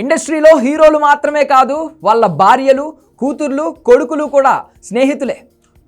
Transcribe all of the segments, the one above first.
ఇండస్ట్రీలో హీరోలు మాత్రమే కాదు, వాళ్ళ భార్యలు, కూతుర్లు, కొడుకులు కూడా స్నేహితులే.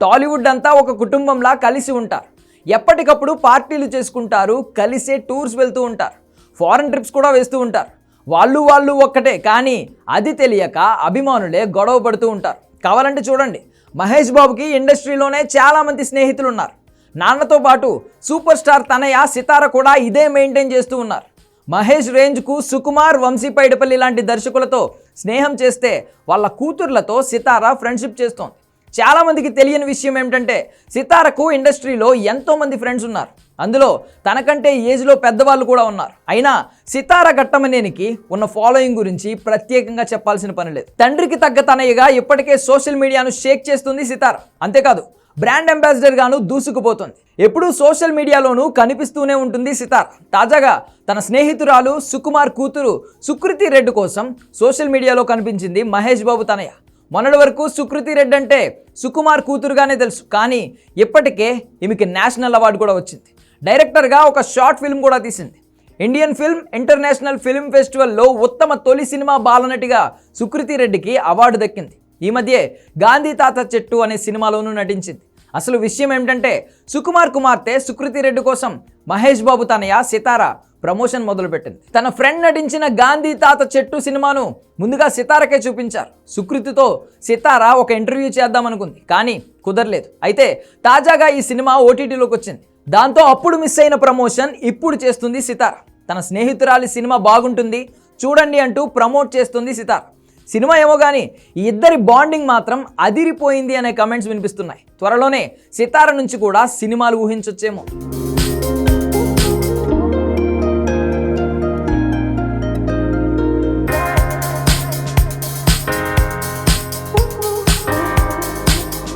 టాలీవుడ్ అంతా ఒక కుటుంబంలా కలిసి ఉంటారు. ఎప్పటికప్పుడు పార్టీలు చేసుకుంటారు, కలిసే టూర్స్ వెళ్తూ ఉంటారు, ఫారెన్ ట్రిప్స్ కూడా వేస్తూ ఉంటారు. వాళ్ళు ఒక్కటే, కానీ అది తెలియక అభిమానులే గొడవ పడుతూ ఉంటారు. కావాలంటే చూడండి, మహేష్ బాబుకి ఇండస్ట్రీలోనే చాలామంది స్నేహితులు ఉన్నారు. నాన్నతో పాటు సూపర్ స్టార్ తనయ, సితార కూడా ఇదే మెయింటైన్ చేస్తూ ఉన్నారు. మహేష్ రేంజ్కు సుకుమార్, వంశీ పైడిపల్లి లాంటి దర్శకులతో స్నేహం చేస్తే వాళ్ళ కూతుర్లతో సితార ఫ్రెండ్షిప్ చేస్తోంది. చాలామందికి తెలియని విషయం ఏమిటంటే, సితారకు ఇండస్ట్రీలో ఎంతోమంది ఫ్రెండ్స్ ఉన్నారు. అందులో తనకంటే ఏజ్లో పెద్దవాళ్ళు కూడా ఉన్నారు. అయినా సితార ఘట్టమనేనికి ఉన్న ఫాలోయింగ్ గురించి ప్రత్యేకంగా చెప్పాల్సిన పని లేదు. తండ్రికి తగ్గ తనయ్యగా ఇప్పటికే సోషల్ మీడియాను షేక్ చేస్తుంది సితార. అంతేకాదు, బ్రాండ్ అంబాసిడర్ గాను దూసుకుపోతుంది. ఎప్పుడూ సోషల్ మీడియాలోనూ కనిపిస్తూనే ఉంటుంది సితార. తాజాగా తన స్నేహితురాలు సుకుమార్ కూతురు సుకృతి రెడ్డి కోసం సోషల్ మీడియాలో కనిపించింది మహేష్ బాబు తనయ. మొన్నటి వరకు సుకృతి రెడ్డి అంటే సుకుమార్ కూతురుగానే తెలుసు, కానీ ఇప్పటికే ఈమెకి నేషనల్ అవార్డు కూడా వచ్చింది. డైరెక్టర్గా ఒక షార్ట్ ఫిల్మ్ కూడా తీసింది. ఇండియన్ ఫిల్మ్ ఇంటర్నేషనల్ ఫిల్మ్ ఫెస్టివల్లో ఉత్తమ తొలి సినిమా బాలనటిగా సుకృతి రెడ్డికి అవార్డు దక్కింది. ఈ మధ్యే గాంధీ తాత చెట్టు అనే సినిమాలోనూ నటించింది. అసలు విషయం ఏమిటంటే, సుకుమార్ కుమార్తె సుకృతి రెడ్డి కోసం మహేష్ బాబు తనయ సితార ప్రమోషన్ మొదలుపెట్టింది. తన ఫ్రెండ్ నటించిన గాంధీ తాత చెట్టు సినిమాను ముందుగా సితారకే చూపించారు. సుకృతితో సితార ఒక ఇంటర్వ్యూ చేద్దామనుకుంది, కానీ కుదరలేదు. అయితే తాజాగా ఈ సినిమా ఓటీటీలోకి వచ్చింది. దాంతో అప్పుడు మిస్ అయిన ప్రమోషన్ ఇప్పుడు చేస్తుంది సితార. తన స్నేహితురాలి సినిమా బాగుంటుంది, చూడండి అంటూ ప్రమోట్ చేస్తుంది సితార. సినిమా ఏమో కానీ ఈ ఇద్దరి బాండింగ్ మాత్రం అదిరిపోయింది అనే కమెంట్స్ వినిపిస్తున్నాయి. త్వరలోనే సితార నుంచి కూడా సినిమాలు ఊహించొచ్చేమో.